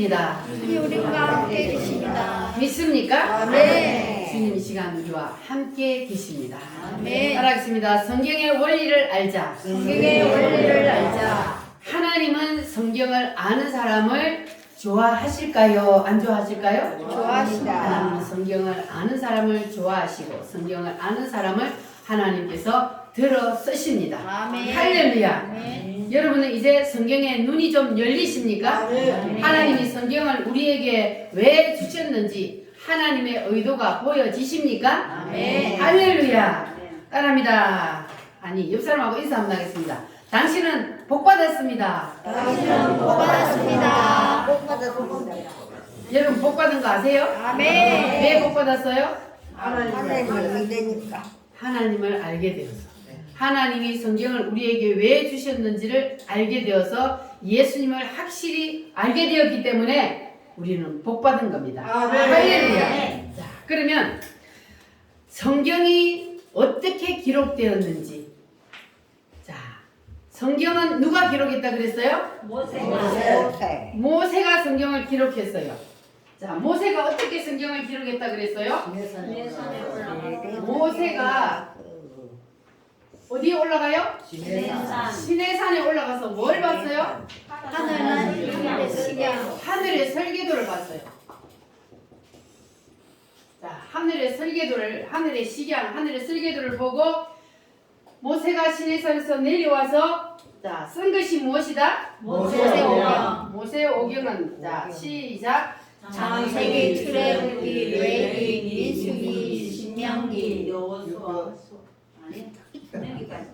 계십니다. 주님 우리와 함께 계십니다. 믿습니까? 네. 주님 이 시간 우리와 함께 계십니다. 네. 따라하겠습니다. 성경의 원리를 알자. 성경의 원리를 알자. 하나님은 성경을 아는 사람을 좋아하실까요? 안 좋아하실까요? 좋아하시다. 하나님은 성경을 아는 사람을 좋아하시고 성경을 아는 사람을 하나님께서 들어 쓰십니다. 아멘. 할렐루야. 아멘. 여러분은 이제 성경에 눈이 좀 열리십니까? 하나님이 성경을 우리에게 왜 주셨는지 하나님의 의도가 보여지십니까? 아멘. 할렐루야. 따라합니다. 아니 옆 사람하고 인사 한번 하겠습니다. 당신은 복 받았습니다. 당신은 복 받았습니다. 복 받았습니다. 여러분 복 받은 거 아세요? 아멘. 왜 복 받았어요? 하나님을 믿으니까. 하나님을 알게 되어서. 하나님이 성경을 우리에게 왜 주셨는지를 알게 되어서 예수님을 확실히 알게 되었기 때문에 우리는 복 받은 겁니다. 할렐루야. 자, 그러면 성경이 어떻게 기록되었는지. 자, 성경은 누가 기록했다 그랬어요? 모세가 성경을 기록했어요. 자, 모세가 어떻게 성경을 기록했다 그랬어요? 모세가 어디에 올라가요? 시내산에 올라가서 뭘 봤어요? 하늘은 시경. 하늘의 설계도를 봤어요. 자, 하늘의 식양, 하늘의 설계도를 보고 모세가 시내산에서 내려와서 자, 쓴 것이 무엇이다? 모세오경. 모세오경은 자, 시작. 창세기, 출애굽기, 레위기, 민수기, 신명기, 여호수아 여기까지.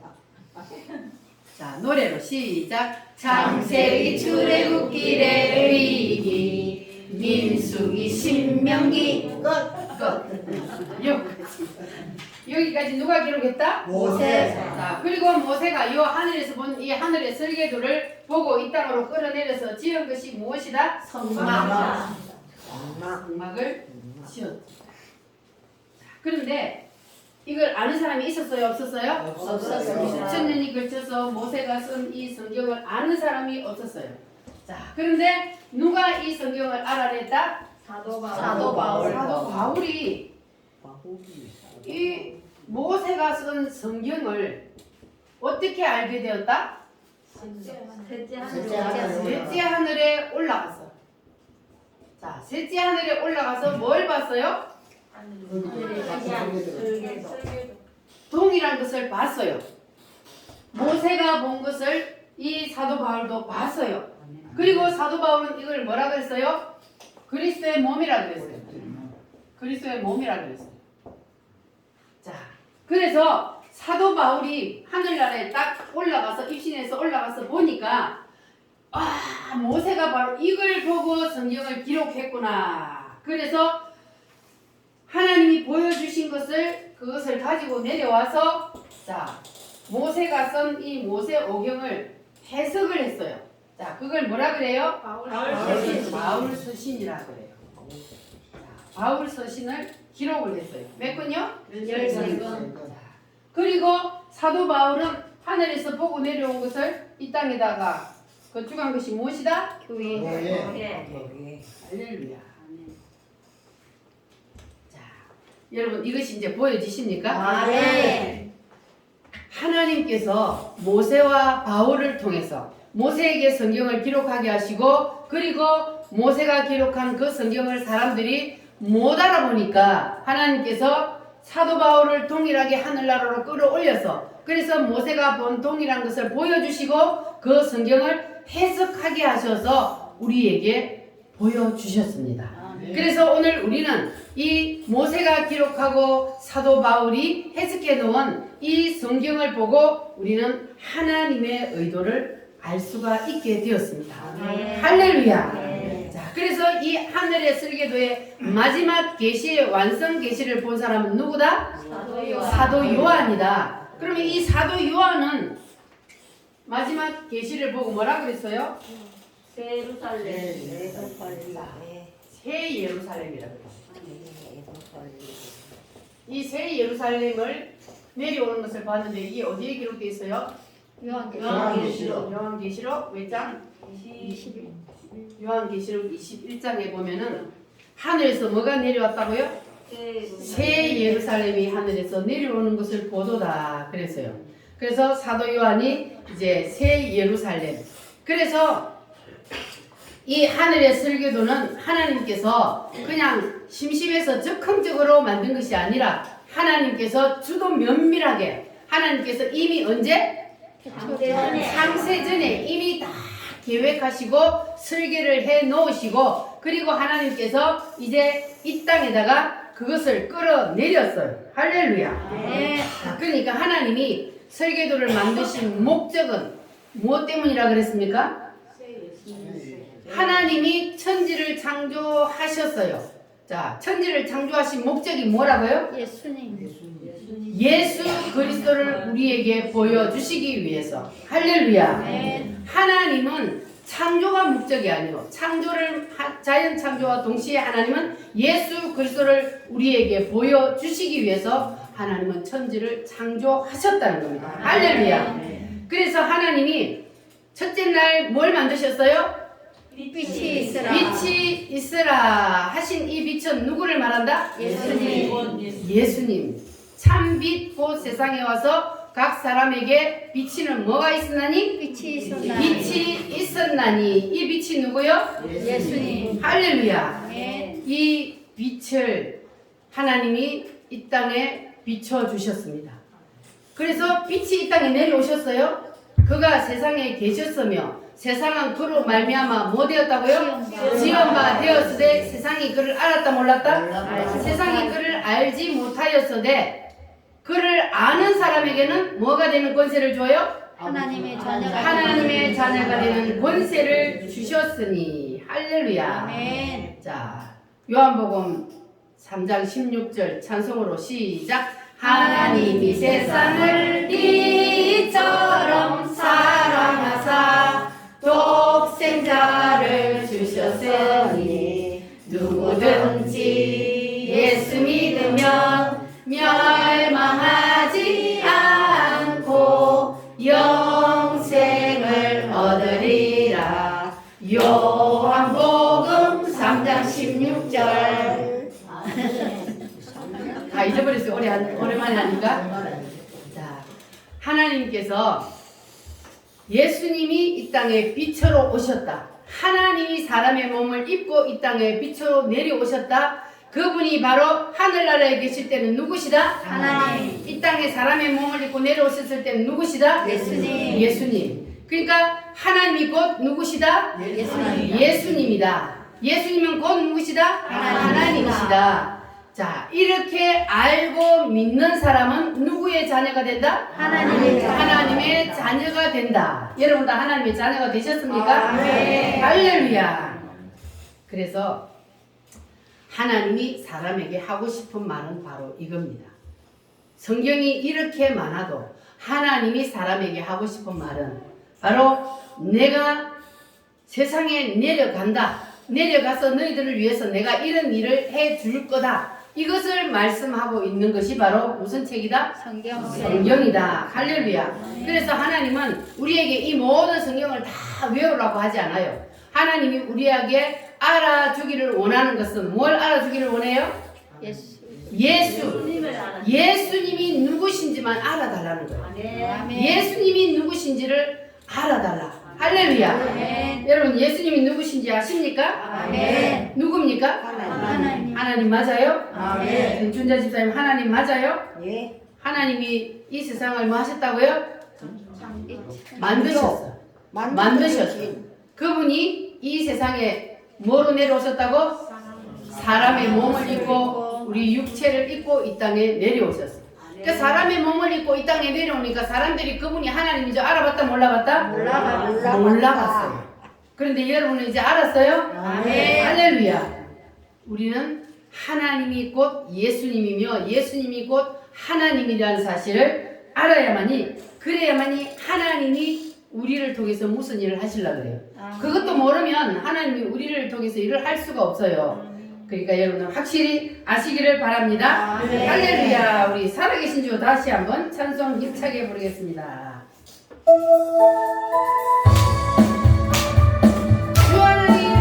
자, 노래로 시작. 창세기, 출애굽기, 레위기, 민수기, 신명기. 여기까지 누가 기록했다? 모세. 자, 그리고 모세가 이 하늘에서 본 이 하늘의 설계도를 보고 이 땅으로 끌어내려서 지은 것이 무엇이다? 성막. 성막을 지었다. 그런데 이걸 아는 사람이 있었어요? 없었어요? 없었습니다. 수천 년이 걸쳐서 모세가 쓴 이 성경을 아는 사람이 없었어요. 자, 그런데 누가 이 성경을 알아냈다? 사도 사도 바울. 바울이 이 모세가 쓴 성경을 어떻게 알게 되었다? 셋째 하늘에 올라갔어. 자, 셋째 하늘에 올라가서 뭘 봤어요? 동이란 것을 봤어요. 모세가 본 것을 이 사도 바울도 봤어요. 그리고 사도 바울은 이걸 뭐라 그랬어요? 그리스도의 몸이라 그랬어요. 그리스도의 몸이라 그랬어요. 자, 그래서 사도 바울이 하늘나라에 딱 올라가서 입신해서 올라가서 보니까 아, 모세가 바로 이걸 보고 성경을 기록했구나. 그래서 하나님이 보여주신 것을 그것을 가지고 내려와서 자, 모세가 쓴 이 모세오경을 해석을 했어요. 자, 그걸 뭐라 그래요? 바울 서신이라 그래요. 자, 바울 서신을 기록을 했어요. 몇 건요? 13건. 그리고 사도 바울은 하늘에서 보고 내려온 것을 이 땅에다가 건축한 것이 무엇이다? 교회. 할렐루야. 자, 여러분 이것이 이제 보여지십니까? 아멘. 하나님께서 모세와 바울을 통해서 모세에게 성경을 기록하게 하시고 그리고 모세가 기록한 그 성경을 사람들이 못 알아보니까 하나님께서 사도 바울을 동일하게 하늘나라로 끌어올려서 그래서 모세가 본 동일한 것을 보여주시고 그 성경을 해석하게 하셔서 우리에게 보여주셨습니다. 그래서 오늘 우리는 이 모세가 기록하고 사도 바울이 해석해 놓은 이 성경을 보고 우리는 하나님의 의도를 알 수가 있게 되었습니다. 할렐루야. 자, 그래서 이 하늘의 설계도의 마지막 계시의 완성 계시를 본 사람은 누구다? 사도 요한이다. 그러면 이 사도 요한은 마지막 계시를 보고 뭐라 그랬어요? 새 예루살렘이라고 그랬어요. 이 새 예루살렘을 내려오는 것을 봤는데 이게 어디에 기록되어 있어요? 요한계시록 몇 장? 21. 요한계시록 21장에 보면은 하늘에서 뭐가 내려왔다고요? 새 예루살렘이 하늘에서 내려오는 것을 보도다 그랬어요. 그래서 사도 요한이 이제 새 예루살렘. 그래서 이 하늘의 설교도는 하나님께서 그냥 심심해서 적극적으로 만든 것이 아니라 하나님께서 주도 면밀하게 하나님께서 이미 언제? 창세전에 이미 다 계획하시고 설계를 해 놓으시고 그리고 하나님께서 이제 이 땅에다가 그것을 끌어내렸어요. 할렐루야. 네. 그러니까 하나님이 설계도를 만드신 목적은 무엇 때문이라 그랬습니까? 하나님이 천지를 창조하셨어요. 자, 천지를 창조하신 목적이 뭐라고요? 예수님. 예수 그리스도를 우리에게 보여주시기 위해서. 할렐루야. 네. 하나님은 창조가 목적이 아니고 자연 창조와 동시에 하나님은 예수 그리스도를 우리에게 보여주시기 위해서 하나님은 천지를 창조하셨다는 겁니다. 할렐루야. 그래서 하나님이 첫째 날 뭘 만드셨어요? 빛이 있으라. 빛이 있으라 하신 이 빛은 누구를 말한다? 예수님. 예수님. 참빛 곧 세상에 와서 각 사람에게 비치는 뭐가 있었나니? 빛이 있었나니. 빛이 있었나니. 이 빛이 누구요? 예수님. 할렐루야. 네. 이 빛을 하나님이 이 땅에 비춰주셨습니다. 그래서 빛이 이 땅에 내려오셨어요. 그가 세상에 계셨으며 세상은 그로 말미암아 뭐 되었다고요? 지은 바 되었으되 세상이 그를 알았다 몰랐다? 세상이 그를 알지 못하였으되 그를 아는 사람에게는 뭐가 되는 권세를 줘요? 하나님의 자녀가 하나님의 자녀가 되는 권세를 주셨으니. 할렐루야. 아멘. 자, 요한복음 3장 16절 찬송으로 시작. 하나님이 세상을 이처럼 사랑하사 독생자를 주셨으니 누구든지 예수 믿으면 멸망하지 않고 영생을 얻으리라. 요한복음 3장 16절. 다 잊어버렸어요. 오랜만에 하니까. 자, 하나님께서 예수님이 이 땅에 빛으로 오셨다. 하나님이 사람의 몸을 입고 이 땅에 빛으로 내려오셨다. 그분이 바로 하늘나라에 계실 때는 누구시다? 하나님. 이 땅에 사람의 몸을 입고 내려오셨을 때는 누구시다? 예수님. 예수님. 그러니까 하나님이 곧 누구시다? 예수님. 예수님이다. 예수님은 곧 누구시다? 하나님이시다. 자, 이렇게 알고 믿는 사람은 누구의 자녀가 된다? 하나님의 자녀. 하나님의 자녀가 된다. 여러분 다 하나님의 자녀가 되셨습니까? 아멘. 할렐루야. 그래서 하나님이 사람에게 하고 싶은 말은 바로 이겁니다. 성경이 이렇게 많아도 하나님이 사람에게 하고 싶은 말은 바로 내가 세상에 내려간다. 내려가서 너희들을 위해서 내가 이런 일을 해줄 거다. 이것을 말씀하고 있는 것이 바로 무슨 책이다? 성경이다. 할렐루야. 그래서 하나님은 우리에게 이 모든 성경을 다 외우라고 하지 않아요. 하나님이 우리에게 알아주기를 원하는 것은 뭘 알아주기를 원해요? 예수님이 누구신지만 알아달라는 거예요. 예수님이 누구신지를 알아달라. 할렐루야. 아멘. 여러분 예수님이 누구신지 아십니까? 아멘. 누굽니까? 하나님. 하나님 맞아요? 아멘. 준자 집사님 하나님 맞아요? 예. 하나님이 이 세상을 뭐 하셨다고요? 만드셨어. 만드셨어. 그분이 이 세상에 뭐로 내려오셨다고? 사람의 몸을 입고 우리 육체를 입고 이 땅에 내려오셨어. 그러니까 사람의 몸을 입고 이 땅에 내려오니까 사람들이 그분이 하나님인 줄 알아봤다 몰라봤다? 몰라봤어요. 그런데 여러분은 이제 알았어요? 아멘. 할렐루야. 우리는 하나님이 곧 예수님이며 예수님이 곧 하나님이라는 사실을 알아야만이 그래야만이 하나님이 우리를 통해서 무슨 일을 하시려고 그래요. 그것도 모르면 하나님이 우리를 통해서 일을 할 수가 없어요. 그러니까 여러분은 확실히 아시기를 바랍니다. 아멘. 할렐루야. 우리 살아계신 주 다시 한번 찬송 힘차게 부르겠습니다. 주 하나님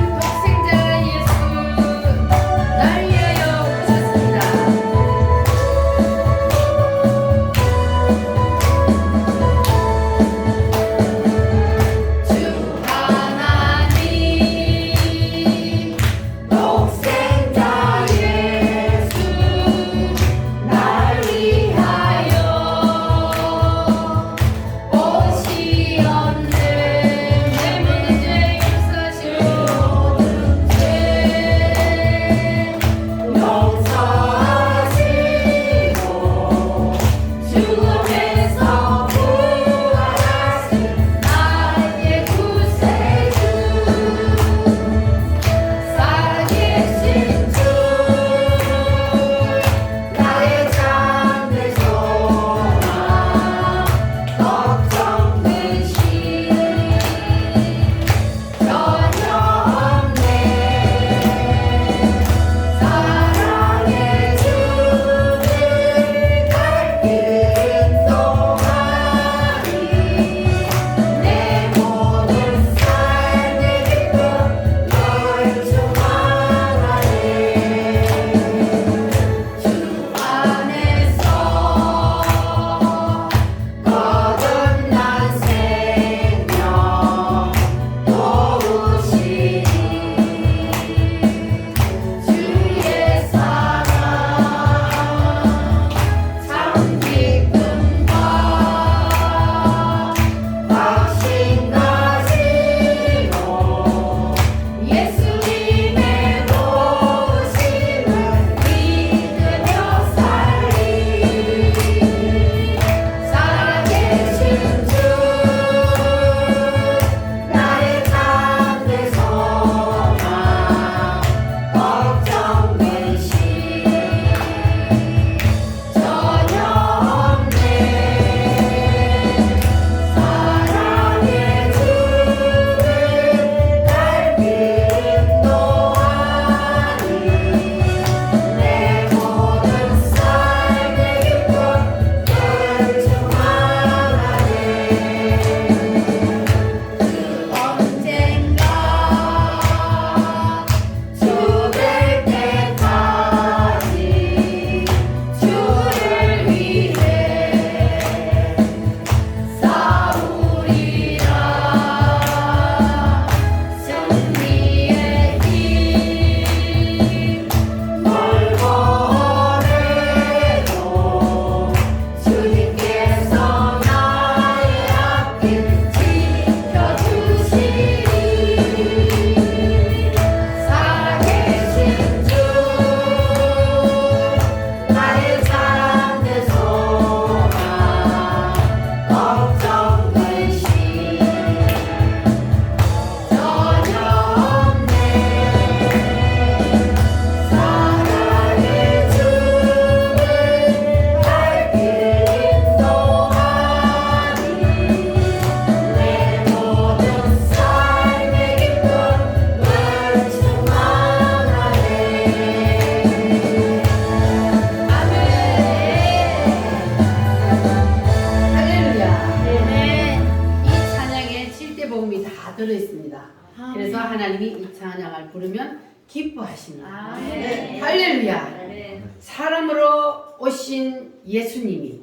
찬양을 부르면 기뻐하십니다. 네. 할렐루야. 네. 사람으로 오신 예수님이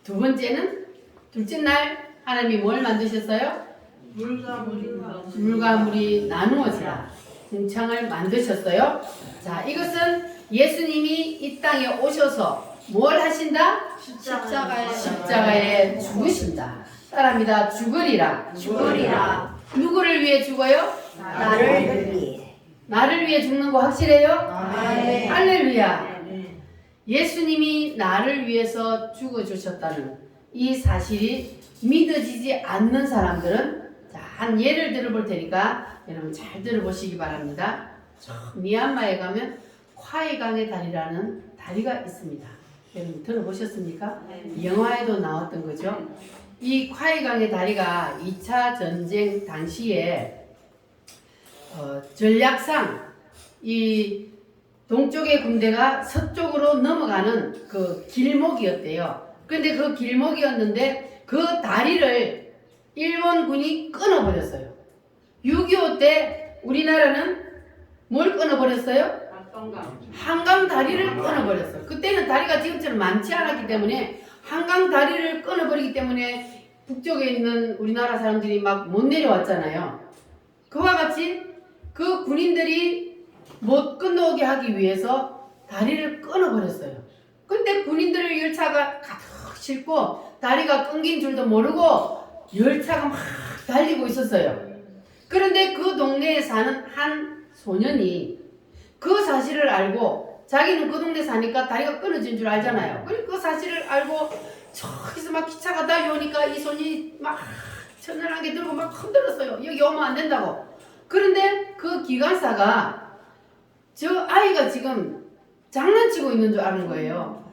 두 번째는 둘째 날 하나님이 뭘 만드셨어요? 물과 물이 나누어지라 궁창을 만드셨어요. 자, 이것은 예수님이 이 땅에 오셔서 뭘 하신다? 십자가에 죽으신다. 따라합니다. 죽으리라. 누구를 위해 죽어요? 나를 위해. 나를 위해 죽는 거 확실해요? 네. 할렐루야. 예수님이 나를 위해서 죽어주셨다는 이 사실이 믿어지지 않는 사람들은, 자, 한 예를 들어볼 테니까 여러분 잘 들어보시기 바랍니다. 미얀마에 가면 콰이강의 다리라는 다리가 있습니다. 여러분 들어보셨습니까? 영화에도 나왔던 거죠. 이 콰이강의 다리가 2차 전쟁 당시에 전략상 이 동쪽의 군대가 서쪽으로 넘어가는 그 길목이었대요. 근데 그 길목이었는데 그 다리를 일본군이 끊어버렸어요. 6.25 때 우리나라는 뭘 끊어버렸어요? 한강 다리를 끊어버렸어요. 그때는 다리가 지금처럼 많지 않았기 때문에 한강 다리를 끊어버리기 때문에 북쪽에 있는 우리나라 사람들이 막 못 내려왔잖아요. 그와 같이 그 군인들이 못 건너오게 하기 위해서 다리를 끊어버렸어요. 근데 군인들의 열차가 가득 싣고 다리가 끊긴 줄도 모르고 열차가 막 달리고 있었어요. 그런데 그 동네에 사는 한 소년이 그 사실을 알고, 자기는 그 동네 사니까 다리가 끊어진 줄 알잖아요. 그러니까 그 사실을 알고 저기서 막 기차가 달려오니까 이 손이 막 천연하게 들고 막 흔들었어요. 여기 오면 안 된다고. 그런데 그 기관사가 저 아이가 지금 장난치고 있는 줄 아는 거예요.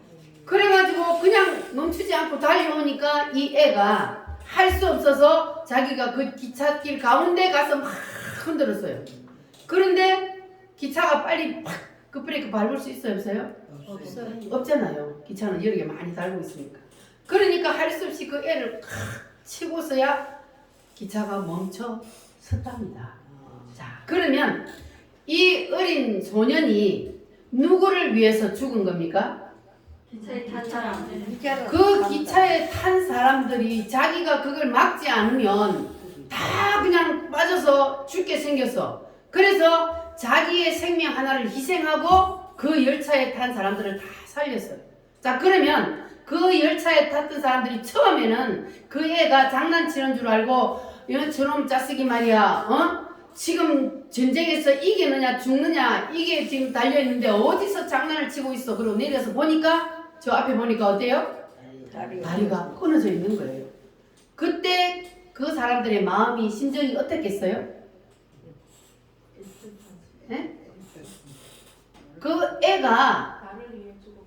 그래가지고 그냥 멈추지 않고 달려오니까 이 애가 할 수 없어서 자기가 그 기찻길 가운데 가서 막 흔들었어요. 그런데 기차가 빨리 팍 급브레이크 밟을 수 있어요? 없어요? 없어요. 없잖아요. 기차는 여러 개 많이 달고 있으니까. 그러니까 할 수 없이 그 애를 팍 치고서야 기차가 멈춰 섰답니다. 자, 그러면 이 어린 소년이 누구를 위해서 죽은 겁니까? 기차에 탄 사람. 그 기차에 탄 사람들이 자기가 그걸 막지 않으면 다 그냥 빠져서 죽게 생겼어. 그래서 자기의 생명 하나를 희생하고 그 열차에 탄 사람들을 다 살렸어요. 자, 그러면 그 열차에 탔던 사람들이 처음에는 그 애가 장난치는 줄 알고, 저놈 자식이 말이야, 지금 전쟁에서 이기느냐 죽느냐 이게 지금 달려있는데 어디서 장난을 치고 있어. 그리고 내려서 보니까, 저 앞에 보니까 어때요? 다리가 끊어져 있는 거예요. 그때 그 사람들의 마음이, 심정이 어땠겠어요? 네? 그 애가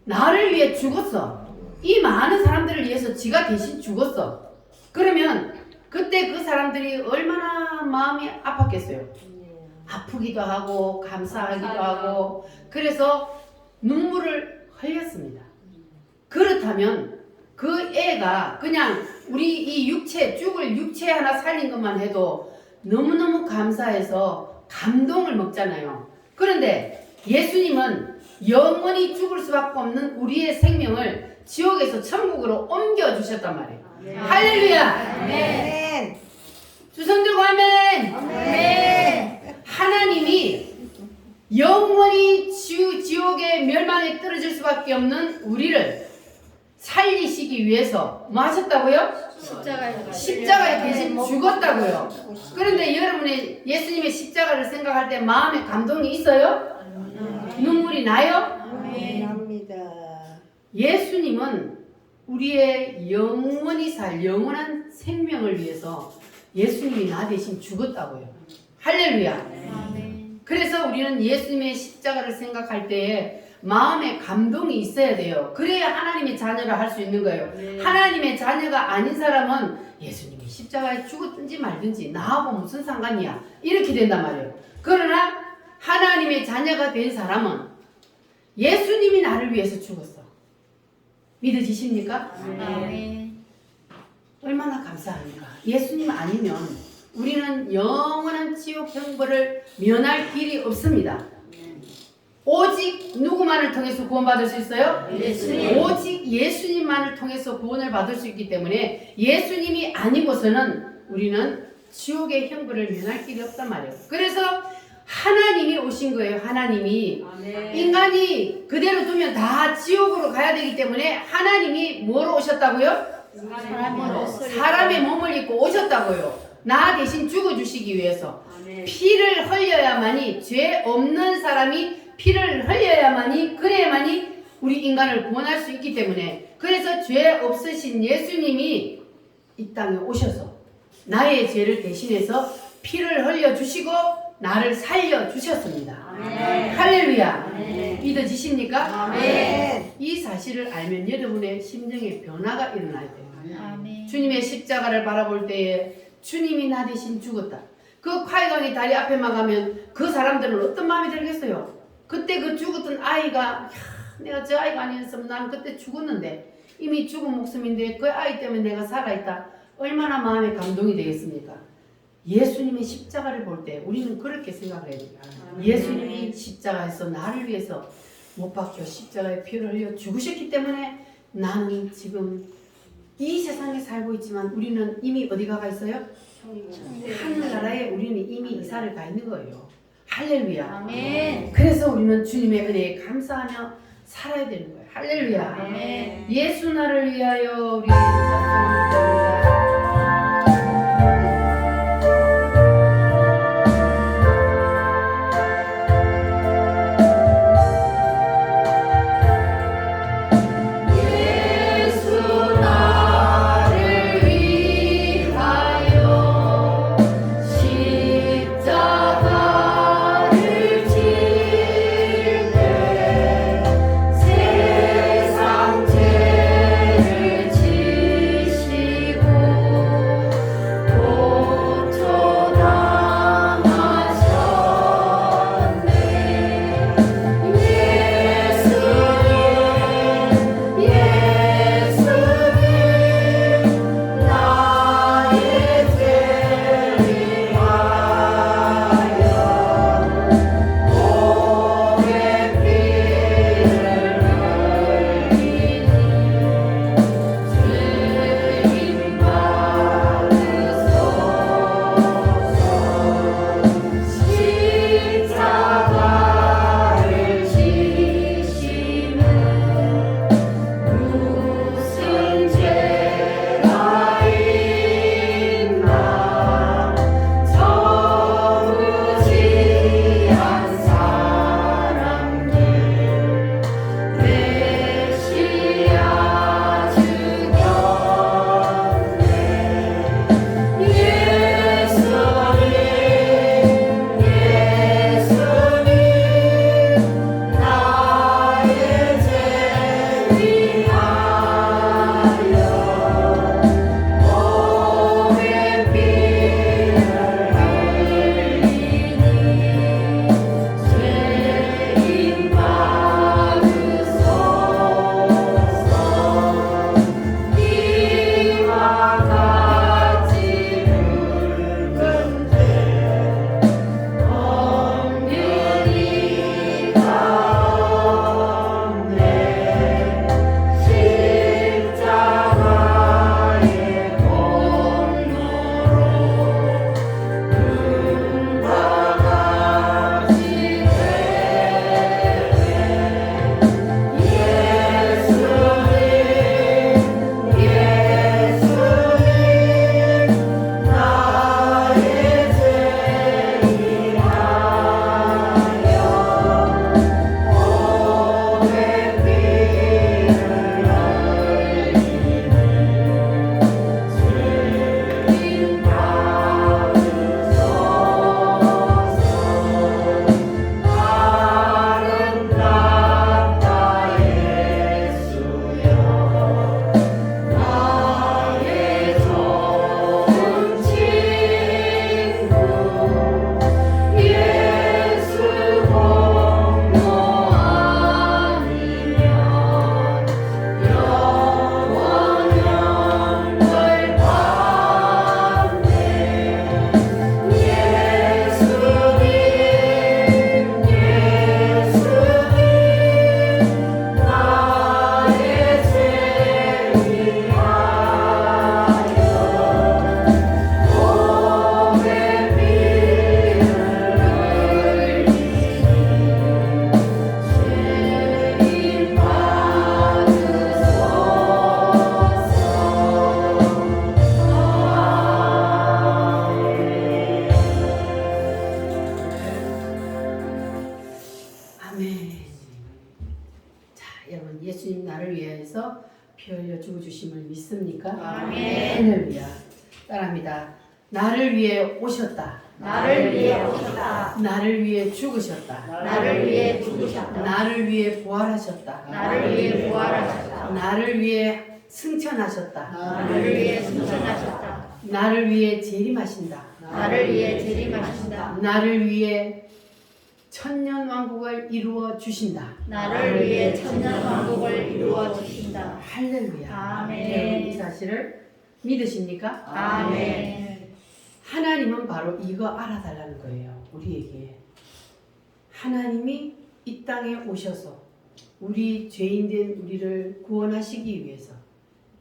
나를 위해 죽었어. 이 많은 사람들을 위해서 지가 대신 죽었어. 그러면 그때 그 사람들이 얼마나 마음이 아팠겠어요. 아프기도 하고 감사하기도 하고, 그래서 눈물을 흘렸습니다. 그렇다면 그 애가 그냥 우리 이 육체, 죽을 육체 하나 살린 것만 해도 너무너무 감사해서 감동을 먹잖아요. 그런데 예수님은 영원히 죽을 수밖에 없는 우리의 생명을 지옥에서 천국으로 옮겨주셨단 말이에요. 할렐루야! 아멘. 주선 들고 아멘! 하나님이 영원히 지옥의 멸망에 떨어질 수밖에 없는 우리를 살리시기 위해서 뭐 하셨다고요? 십자가에 대신 죽었다고요. 그런데 여러분이 예수님의 십자가를 생각할 때 마음에 감동이 있어요? 눈물이 나요? 합니다. 예수님은 우리의 영원히 살 영원한 생명을 위해서 예수님이 나 대신 죽었다고요. 할렐루야. 그래서 우리는 예수님의 십자가를 생각할 때에 마음에 감동이 있어야 돼요. 그래야 하나님의 자녀를 할 수 있는 거예요. 하나님의 자녀가 아닌 사람은 예수님이 십자가에 죽었든지 말든지 나하고 무슨 상관이야, 이렇게 된단 말이에요. 그러나 하나님의 자녀가 된 사람은 예수님이 나를 위해서 죽었어. 믿어지십니까? 얼마나 감사합니까? 예수님 아니면 우리는 영원한 지옥 형벌을 면할 길이 없습니다. 오직 누구만을 통해서 구원받을 수 있어요? 예수님. 오직 예수님만을 통해서 구원을 받을 수 있기 때문에 예수님이 아니고서는 우리는 지옥의 형벌을 면할 길이 없단 말이에요. 그래서 하나님이 오신 거예요. 하나님이. 인간이 그대로 두면 다 지옥으로 가야 되기 때문에 하나님이 뭐로 오셨다고요? 사람의 몸을 입고 오셨다고요. 나 대신 죽어주시기 위해서. 피를 흘려야만이, 죄 없는 사람이 피를 흘려야만이, 그래야만이 우리 인간을 구원할 수 있기 때문에, 그래서 죄 없으신 예수님이 이 땅에 오셔서 나의 죄를 대신해서 피를 흘려주시고 나를 살려주셨습니다. 할렐루야. 믿어지십니까? 아멘. 이 사실을 알면 여러분의 심정에 변화가 일어나야 돼요. 아멘. 주님의 십자가를 바라볼 때에 주님이 나 대신 죽었다. 그 콰이강의 다리 앞에만 가면 그 사람들은 어떤 마음이 들겠어요? 그때 그 죽었던 아이가, 야, 내가 저 아이가 아니었으면 난 그때 죽었는데, 이미 죽은 목숨인데 그 아이 때문에 내가 살아있다. 얼마나 마음에 감동이 되겠습니까? 예수님의 십자가를 볼 때 우리는 그렇게 생각을 해야 돼요. 예수님이 십자가에서 나를 위해서 못 박혀 십자가에 피를 흘려 죽으셨기 때문에 나는 지금 이 세상에 살고 있지만 우리는 이미 어디 가 있어요? 하늘나라에 우리는 이미 이사를 가 있는 거예요. 할렐루야. 아멘. 그래서 우리는 주님의 은혜에 감사하며 살아야 되는 거예요. 할렐루야. 아멘. 예수 나를 위하여 우리 작성합니다. 세상 죄를 지시고 아멘. 자, 여러분 예수님 나를 위해서 피 흘려 죽어주심을 믿습니까? 아멘. 할렐루야. 따라합니다. 나를 위해 오셨다. 나를 위해 오셨다. 나를 위해 죽으셨다. 나를 위해 죽으셨다. 나를 위해 부활하셨다. 나를 위해 부활하셨다. 나를 위해 승천하셨다. 나를 위해 승천하셨다. 나를 위해 재림하신다. 나를 위해 재림하신다. 나를 위해 천년 왕국을 이루어 주신다. 나를 위해 천년 왕국을 이루어 주신다. 할렐루야. 아멘. 여러분 이 사실을 믿으십니까? 아멘. 하나님은 바로 이거 알아달라는 거예요. 우리에게. 하나님이 이 땅에 오셔서 우리 죄인된 우리를 구원하시기 위해서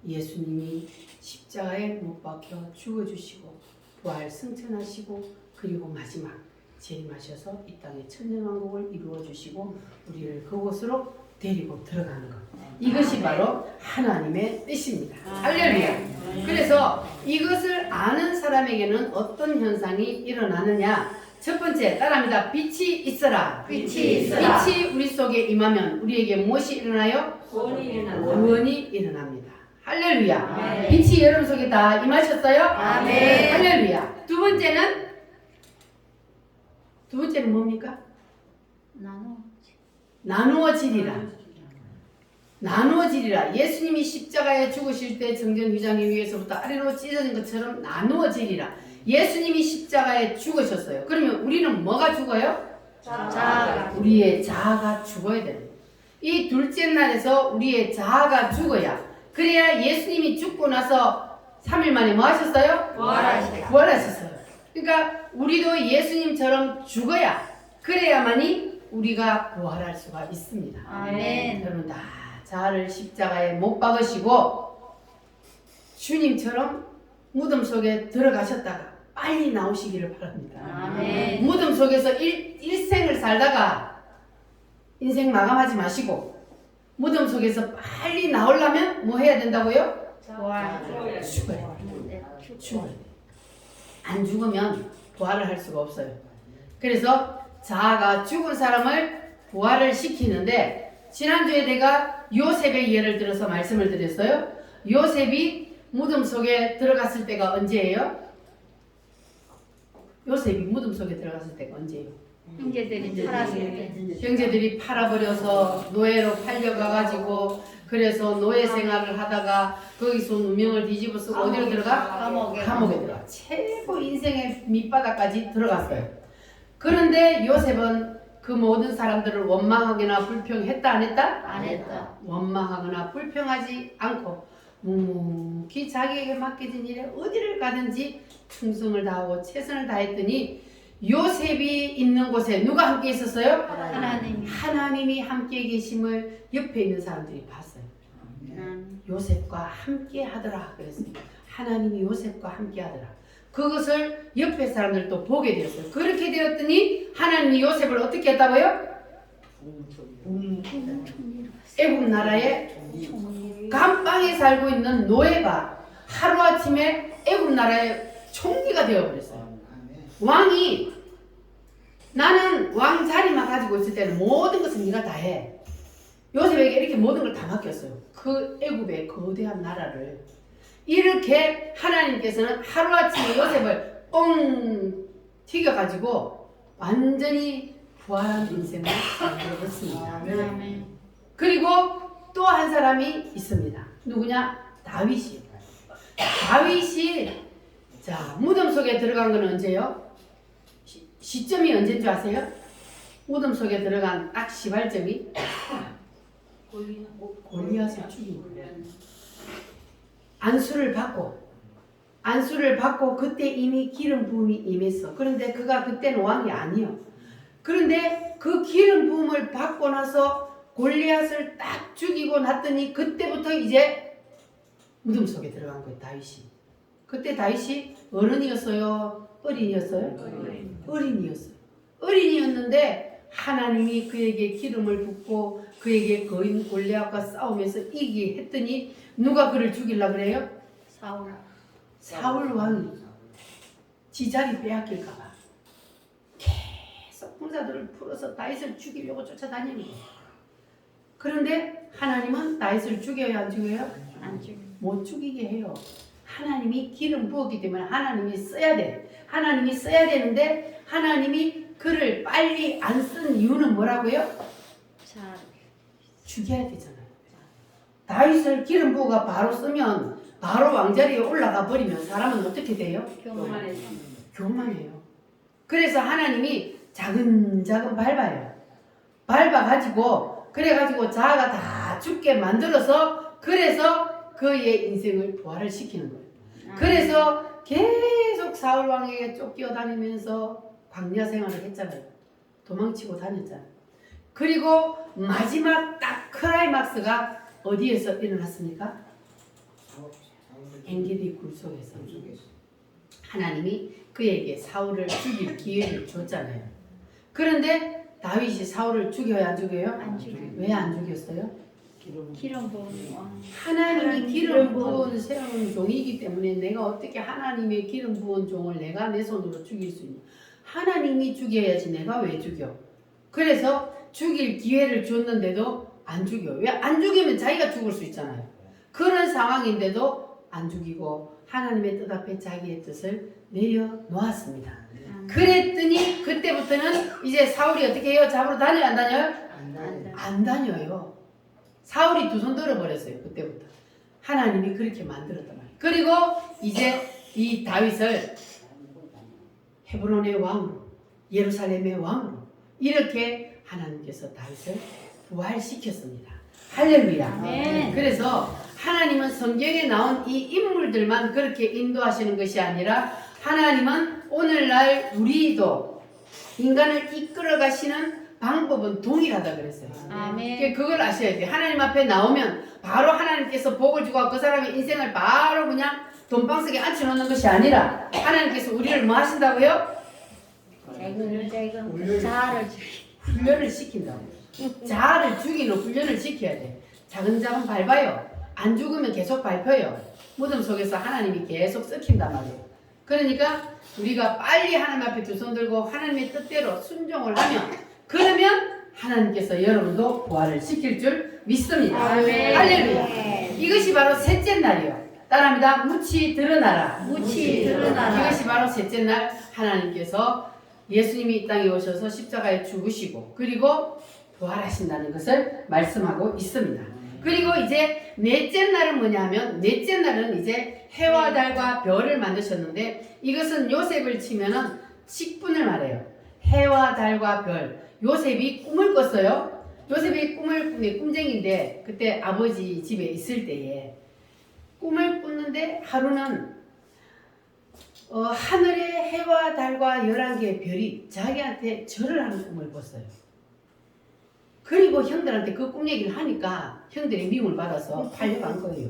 예수님이 십자가에 못 박혀 죽어주시고 부활 승천하시고 그리고 마지막 재림하셔서 이 땅에 천년왕국을 이루어주시고 우리를 그곳으로 데리고 들어가는 것. 이것이 바로 하나님의 뜻입니다. 할렐루야. 그래서 이것을 아는 사람에게는 어떤 현상이 일어나느냐. 첫 번째 따라합니다. 빛이 있어라. 빛이 있어라. 빛이 우리 속에 임하면 우리에게 무엇이 일어나요? 구원이 일어난다. 구원이 일어납니다. 할렐루야. 아멘. 빛이 여러분 속에 다 임하셨어요? 아멘. 할렐루야. 두 번째는 뭡니까? 나누어지리라. 나누어지리라. 예수님이 십자가에 죽으실 때 정전 위장의 위에서부터 아래로 찢어진 것처럼 나누어지리라. 예수님이 십자가에 죽으셨어요. 그러면 우리는 뭐가 죽어요? 자아가. 우리의 자아가 죽어야 됩니다. 이 둘째 날에서 우리의 자아가 죽어야, 그래야 예수님이 죽고 나서 3일 만에 뭐 하셨어요? 부활하시다. 부활하셨어요. 그러니까 우리도 예수님처럼 죽어야, 그래야만이 우리가 부활할 수가 있습니다. 아멘. 여러분 다 자아를 십자가에 못 박으시고 주님처럼 무덤 속에 들어가셨다가 빨리 나오시기를 바랍니다. 아멘. 무덤 속에서 일생을 살다가 인생 마감하지 마시고 무덤 속에서 빨리 나오려면 뭐 해야 된다고요? 부활. 죽어야 죽어야 돼. 안 죽으면 부활을 할 수가 없어요. 그래서 자아가 죽은 사람을 부활을 시키는데, 지난주에 내가 요셉의 예를 들어서 말씀을 드렸어요. 요셉이 무덤 속에 들어갔을 때가 언제예요? 요셉이 무덤 속에 들어갔을 때가 언제예요? 형제들이 팔았을 때. 형제들이 팔아버려서 노예로 팔려가가지고, 그래서 노예 생활을 하다가 거기서 누명을 뒤집어 쓰고 어디로 들어가? 감옥에 들어가. 최고 인생의 밑바닥까지 들어갔어요. 그런데 요셉은 그 모든 사람들을 원망하거나 불평했다 안 했다? 안 했다. 원망하거나 불평하지 않고 묵묵히 자기에게 맡겨진 일에 어디를 가든지 충성을 다하고 최선을 다했더니, 요셉이 있는 곳에 누가 함께 있었어요? 하나님이. 하나님이 함께 계심을 옆에 있는 사람들이 봤어요. 요셉과 함께 하더라 그랬어요. 하나님이 요셉과 함께 하더라. 그것을 옆에 사람들도 보게 되었어요. 그렇게 되었더니 하나님이 요셉을 어떻게 했다고요? 애국 나라의 감방에 살고 있는 노예가 하루아침에 애국 나라의 총리가 되어버렸어요. 왕이, 나는 왕 자리만 가지고 있을 때는 모든 것을 네가 다 해. 요셉에게 이렇게 모든 걸 다 맡겼어요. 그 애굽의 거대한 나라를. 이렇게 하나님께서는 하루아침에 요셉을 뻥 튀겨가지고 완전히 부활한 인생을 만들어봤습니다. 그리고 또 한 사람이 있습니다. 누구냐? 다윗이요. 다윗이 자 무덤 속에 들어간 건 언제요? 시점이 언제인 줄 아세요? 무덤 속에 들어간 딱 시발점이 골리앗을 죽인 거예요. 안수를 받고 그때 이미 기름 부음이 임했어. 그런데 그가 그때는 왕이 아니요. 그런데 그 기름 부음을 받고 나서 골리앗을 딱 죽이고 났더니 그때부터 이제 무덤 속에 들어간 거예요. 다윗이. 그때 다윗이 어른이었어요? 어린이였어요? 어린이였어요. 어린이였는데 하나님이 그에게 기름을 붓고 그에게 거인 골리앗과 싸우면서 이기게 했더니 누가 그를 죽이려고 그래요? 사울 왕이 지 자리 빼앗길까봐 계속 사람자들을 풀어서 다윗을 죽이려고 쫓아다니는 거예요. 그런데 하나님은 다윗을 죽여요, 안 죽여요? 안 죽여. 못 죽이게 해요. 하나님이 기름 부었기 때문에 하나님이 써야 돼. 하나님이 써야 되는데 하나님이 그를 빨리 안 쓴 이유는 뭐라고요? 잘. 죽여야 되잖아요. 다윗을 기름 부어가 바로 쓰면 바로 왕자리에 올라가 버리면 사람은 어떻게 돼요? 교만해서. 교만해요. 그래서 하나님이 자근자근 밟아요. 밟아가지고 그래가지고 자아가 다 죽게 만들어서 그래서 그의 인생을 부활을 시키는 거예요. 그래서 계속 사울 왕에게 쫓겨 다니면서 광야 생활을 했잖아요. 도망치고 다녔잖아요. 그리고 마지막 딱 클라이막스가 어디에서 일어났습니까? 엔게디 굴속에서 하나님이 그에게 사울을 죽일 기회를 줬잖아요. 그런데 다윗이 사울을 죽여야 안 죽여요? 안 죽여. 왜 안 죽였어요? 기름 부은 왕. 하나님이 기름 부은 세운 종이기 때문에 내가 어떻게 하나님의 기름 부은 종을 내가 내 손으로 죽일 수 있냐? 하나님이 죽여야지 내가 왜 죽여? 그래서 죽일 기회를 줬는데도 안 죽여. 왜 안 죽이면 자기가 죽을 수 있잖아요. 그런 상황인데도 안 죽이고 하나님의 뜻 앞에 자기의 뜻을 내려놓았습니다. 그랬더니 그때부터는 이제 사울이 어떻게 해요? 잡으러 다녀요? 안 다녀요? 안 다녀요. 사울이 두 손 들어버렸어요. 그때부터. 하나님이 그렇게 만들었단 말이에요. 그리고 이제 이 다윗을 헤브론의 왕으로, 예루살렘의 왕으로 이렇게 하나님께서 다윗을 부활시켰습니다. 할렐루야. 아멘. 그래서 하나님은 성경에 나온 이 인물들만 그렇게 인도하시는 것이 아니라 하나님은 오늘날 우리도 인간을 이끌어 가시는 방법은 동일하다 그랬어요. 아멘. 그걸 아셔야 돼요. 하나님 앞에 나오면 바로 하나님께서 복을 주고 그 사람의 인생을 바로 그냥 돈방석에 앉혀놓는 것이 아니라 하나님께서 우리를 뭐 하신다고요? 자아를 훈련을 시킨다고. 자아를 죽이는 훈련을 시켜야 돼. 자근자근 밟아요. 안 죽으면 계속 밟혀요. 무덤 속에서 하나님이 계속 썩힌단 말이에요. 그러니까 우리가 빨리 하나님 앞에 두 손 들고 하나님의 뜻대로 순종을 하면 그러면 하나님께서 여러분도 부활을 시킬 줄 믿습니다. 아멘. 할렐루야. 이것이 바로 셋째 날이요. 따라합니다. 묻히 드러나라. 묻히 드러나라. 이것이 바로 셋째 날 하나님께서 예수님이 이 땅에 오셔서 십자가에 죽으시고 그리고 부활하신다는 것을 말씀하고 있습니다. 그리고 이제 넷째 날은 뭐냐 하면 넷째 날은 이제 해와 달과 별을 만드셨는데 이것은 요셉을 치면은 직분을 말해요. 해와 달과 별. 요셉이 꿈을 꿨어요. 요셉이 꿈쟁인데 그때 아버지 집에 있을 때에 꿈을 꿨는데 하루는 하늘의 해와 달과 11개의 별이 자기한테 절을 하는 꿈을 꿨어요. 그리고 형들한테 그 꿈 얘기를 하니까 형들이 미움을 받아서 팔려간 거예요.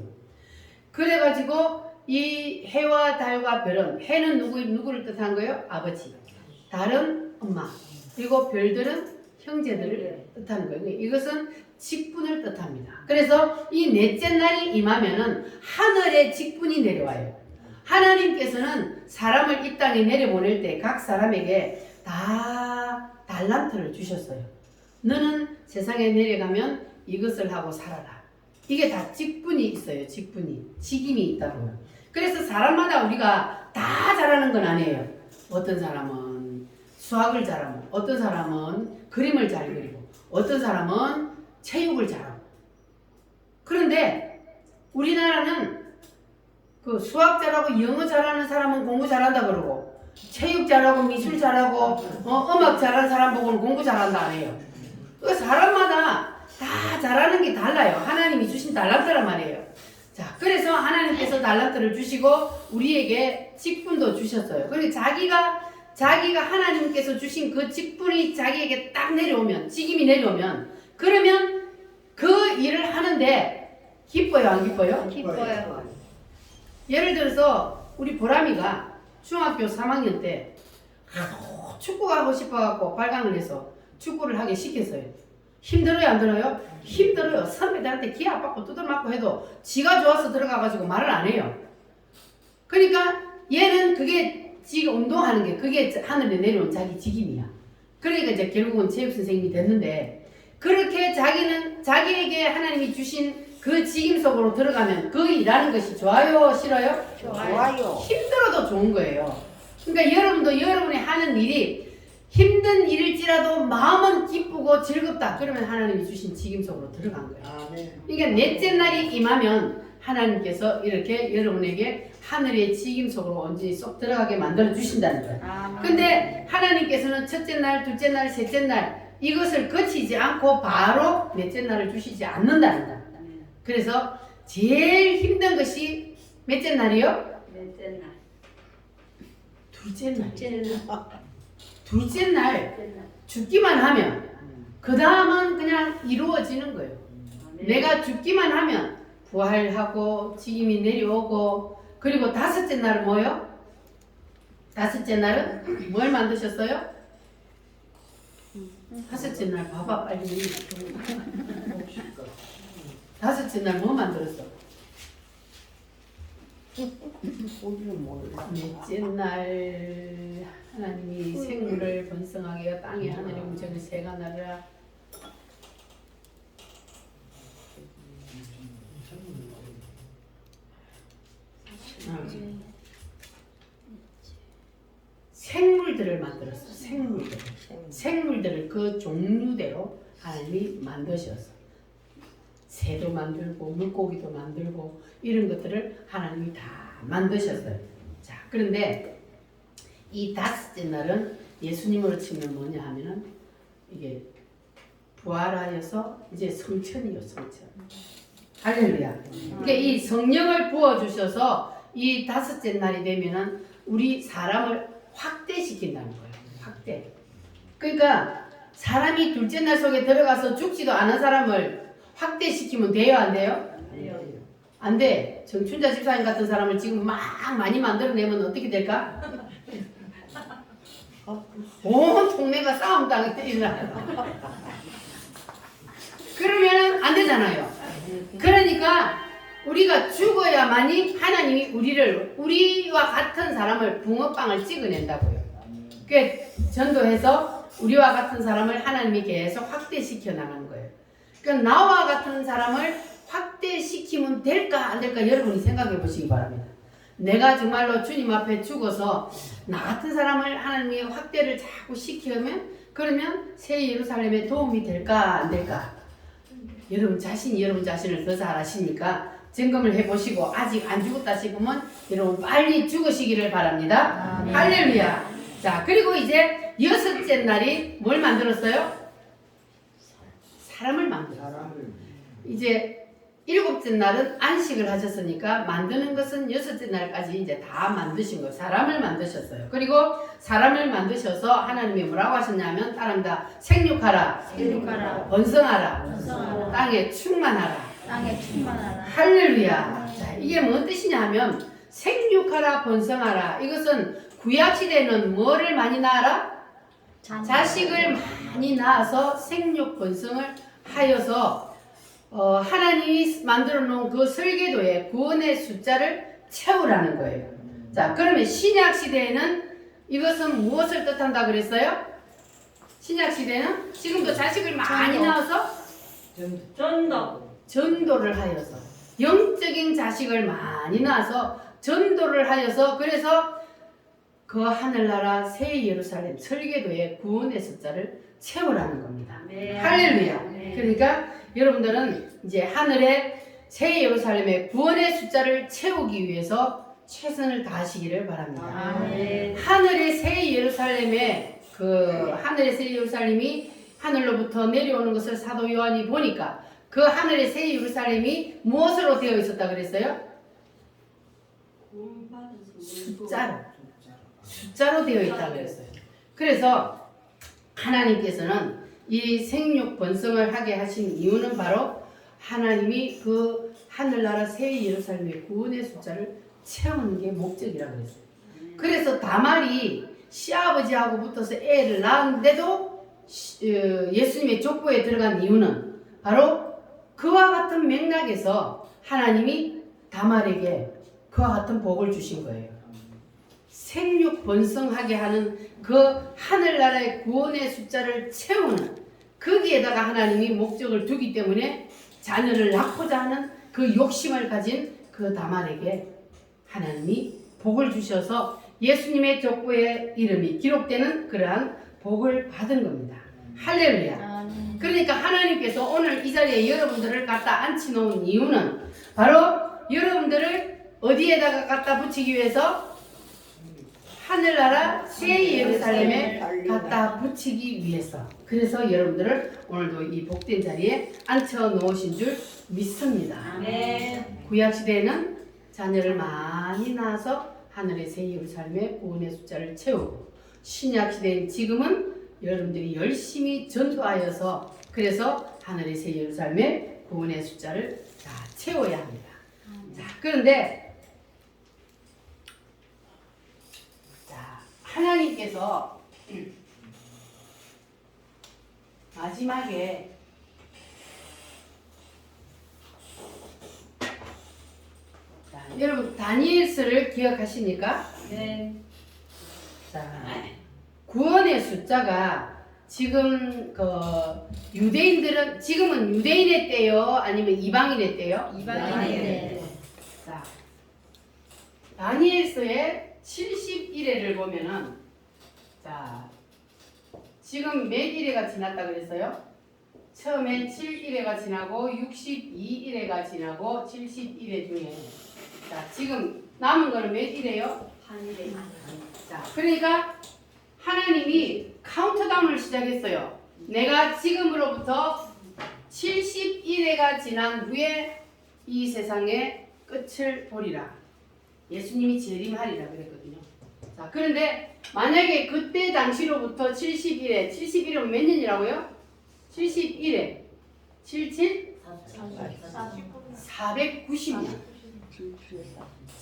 그래가지고 이 해와 달과 별은 해는 누구를 뜻한 거예요? 아버지. 달은 엄마. 그리고 별들은 형제들을 뜻하는 거예요. 이것은 직분을 뜻합니다. 그래서 이 넷째 날이 임하면은 하늘의 직분이 내려와요. 하나님께서는 사람을 이 땅에 내려보낼 때 각 사람에게 다 달란트를 주셨어요. 너는 세상에 내려가면 이것을 하고 살아라. 이게 다 직분이 있어요. 직임이 있다고요. 그래서 사람마다 우리가 다 잘하는 건 아니에요. 어떤 사람은 수학을 잘하고 어떤 사람은 그림을 잘 그리고 어떤 사람은 체육을 잘하고 그런데 우리나라는 그 수학 잘하고 영어 잘하는 사람은 공부 잘한다 그러고 체육 잘하고 미술 잘하고 음악 잘하는 사람 보고는 공부 잘한다 안 해요. 그 사람마다 다 잘하는 게 달라요. 하나님이 주신 달란트란 말이에요. 자, 그래서 하나님께서 달란트를 주시고 우리에게 직분도 주셨어요. 그리고 자기가 하나님께서 주신 그 직분이 자기에게 딱 내려오면, 직임이 내려오면, 그러면 그 일을 하는데 기뻐요, 안 기뻐요? 기뻐요. 예를 들어서 우리 보람이가 중학교 3학년 때 축구가 하고 싶어갖고 발광을 해서 축구를 하게 시켰어요. 힘들어요, 안 들어요? 힘들어요. 선배들한테 기합 받고 두들맞고 해도 지가 좋아서 들어가가지고 말을 안 해요. 그러니까 얘는 그게 지가 운동하는 게 그게 하늘에 내려온 자기 직임이야. 그러니까 이제 결국은 체육 선생님이 됐는데 그렇게 자기에게 하나님이 주신 그 직임 속으로 들어가면 그 일하는 것이 좋아요, 싫어요? 좋아요. 힘들어도 좋은 거예요. 그러니까 여러분도 여러분이 하는 일이 힘든 일일지라도 마음은 기쁘고 즐겁다. 그러면 하나님이 주신 직임 속으로 들어간 거예요. 그러니까 넷째 날이 임하면 하나님께서 이렇게 여러분에게 하늘의 직임 속으로 온전히 쏙 들어가게 만들어 주신다는 거예요. 근데 하나님께서는 첫째 날, 둘째 날, 셋째 날 이것을 거치지 않고 바로 넷째 날을 주시지 않는다는 거예요. 그래서 제일 힘든 것이 몇째 날이요? 넷째 날. 둘째 날. 둘째 날. 둘째 날 죽기만 하면 그 다음은 그냥 이루어지는 거예요. 내가 죽기만 하면 부활하고 직임이 내려오고 그리고 다섯째 날은 뭐요? 다섯째 날은 뭘 만드셨어요? 다섯째 날 봐봐 빨리. 다섯째 날 뭐 만들었어? 넷째 날 하나님이 생물을 번성하게 하여 땅에 하늘의 문체를 새가 나르라. 생물들을 만들었어. 생물들을 그 종류대로 하나님이 만드셨어. 새도 만들고 물고기도 만들고 이런 것들을 하나님이 다 만드셨어요. 자, 그런데 이 다섯째 날은 예수님으로 치면 뭐냐 하면은 이게 부활하여서 이제 성천이요, 성천. 할렐루야. 그러니까 이 성령을 부어 주셔서 이 다섯째 날이 되면은 우리 사람을 확대시킨다는 거예요. 확대. 그러니까 사람이 둘째 날 속에 들어가서 죽지도 않은 사람을 확대시키면 돼요, 안 돼요? 안 돼. 정춘자 집사님 같은 사람을 지금 막 많이 만들어내면 어떻게 될까? 온 동네가 싸움 당했다. 그러면 안 되잖아요. 그러니까 우리가 죽어야만이 하나님이 우리와 같은 사람을 붕어빵을 찍어낸다고요. 그 전도해서 우리와 같은 사람을 하나님이 계속 확대시켜 나가는 거예요. 그러니까 나와 같은 사람을 확대시키면 될까 안 될까 여러분이 생각해 보시기 바랍니다. 내가 정말로 주님 앞에 죽어서 나 같은 사람을 하나님이 확대를 자꾸 시키면 그러면 새 예루살렘에 도움이 될까 안 될까? 여러분 자신을 더 잘 아시니까 점검을 해보시고 아직 안 죽었다 싶으면 여러분 빨리 죽으시기를 바랍니다. 할렐루야. 자, 그리고 이제 여섯째 날이 뭘 만들었어요? 사람을 만들었어요. 이제 일곱째 날은 안식을 하셨으니까 만드는 것은 여섯째 날까지 이제 다 만드신 거예요. 사람을 만드셨어요. 그리고 사람을 만드셔서 하나님이 뭐라고 하셨냐면 따릅니다. 생육하라. 번성하라. 땅에 충만하라. 할렐루야. 자, 이게 뭔 뜻이냐 하면 생육하라 번성하라. 이것은 구약시대에는 뭐를 많이 낳아라? 자식을 많이 낳아서 생육 번성을 하여서 하나님이 만들어 놓은 그 설계도에 구원의 숫자를 채우라는 거예요. 자, 그러면 신약시대에는 이것은 무엇을 뜻한다 그랬어요? 신약시대는 지금도 자식을 많이 낳아서 전도를 하여서 영적인 자식을 많이 낳아서 전도를 하여서 그래서 그 하늘나라 새 예루살렘 설계도의 구원의 숫자를 채우라는 겁니다. 할렐루야. 그러니까 여러분들은 이제 하늘의 새 예루살렘의 구원의 숫자를 채우기 위해서 최선을 다하시기를 바랍니다. 하늘의 새 예루살렘의 하늘의 새 예루살렘이 하늘로부터 내려오는 것을 사도 요한이 보니까 그 하늘의 새 예루살렘이 무엇으로 되어 있었다 그랬어요? 숫자로 되어 있다 그랬어요. 그래서 하나님께서는 이 생육 번성을 하게 하신 이유는 바로 하나님이 그 하늘나라 새 예루살렘의 구원의 숫자를 채우는 게 목적이라고 그랬어요. 그래서 다말이 시아버지하고 붙어서 애를 낳았는데도 예수님의 족보에 들어간 이유는 바로 그와 같은 맥락에서 하나님이 다말에게 그와 같은 복을 주신 거예요. 생육 번성하게 하는 그 하늘나라의 구원의 숫자를 채우는 거기에다가 하나님이 목적을 두기 때문에 자녀를 낳고자 하는 그 욕심을 가진 그 다말에게 하나님이 복을 주셔서 예수님의 족보의 이름이 기록되는 그러한 복을 받은 겁니다. 할렐루야. 그러니까 하나님께서 오늘 이 자리에 여러분들을 갖다 앉혀놓은 이유는 바로 여러분들을 어디에다가 갖다 붙이기 위해서 하늘나라 새 예루살렘에 갖다 붙이기 위해서. 그래서 여러분들을 오늘도 이 복된 자리에 앉혀 놓으신 줄 믿습니다. 구약시대에는 자녀를 많이 낳아서 하늘의 새 예루살렘의 구원의 숫자를 채우고, 신약시대인 지금은 여러분들이 열심히 전도하여서 그래서 하늘의 새 예루살렘의 구원의 숫자를 다 채워야 합니다. 자, 그런데 자, 하나님께서 마지막에 자, 여러분 다니엘서를 기억하십니까? 네. 자, 구원의 숫자가 지금 그 유대인들은 지금은 유대인의 때요, 아니면 이방인의 때요? 이방인의 자, 다니엘서의 71회를 보면은 자, 지금 몇 일회가 지났다 그랬어요? 처음에 7일회가 지나고 62일회가 지나고 71회 중에 자, 지금 남은 거는 몇 일회요? 한일에. 자, 그러니까 하나님이 카운트다운을 시작했어요. 내가 지금으로부터 71회가 지난 후에 이 세상의 끝을 보리라. 예수님이 재림하리라 그랬거든요. 자, 그런데 만약에 그때 당시로부터 71회, 71회면 몇 년이라고요? 71회, 77? 490년.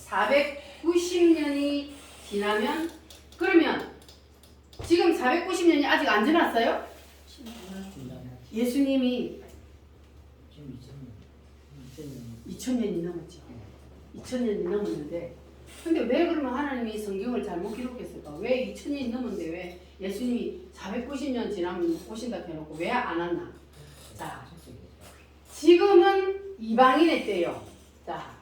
490년이 지나면 그러면 지금 490년이 아직 안 지났어요? 예수님이 2000년이 넘었죠. 2000년이 넘었는데 근데 왜 그러면 하나님이 성경을 잘못 기록했을까? 왜 2000년이 넘었는데 왜 예수님이 490년 지나면 오신다 해놓고 왜 안 왔나? 자, 지금은 이방인의 때요. 자,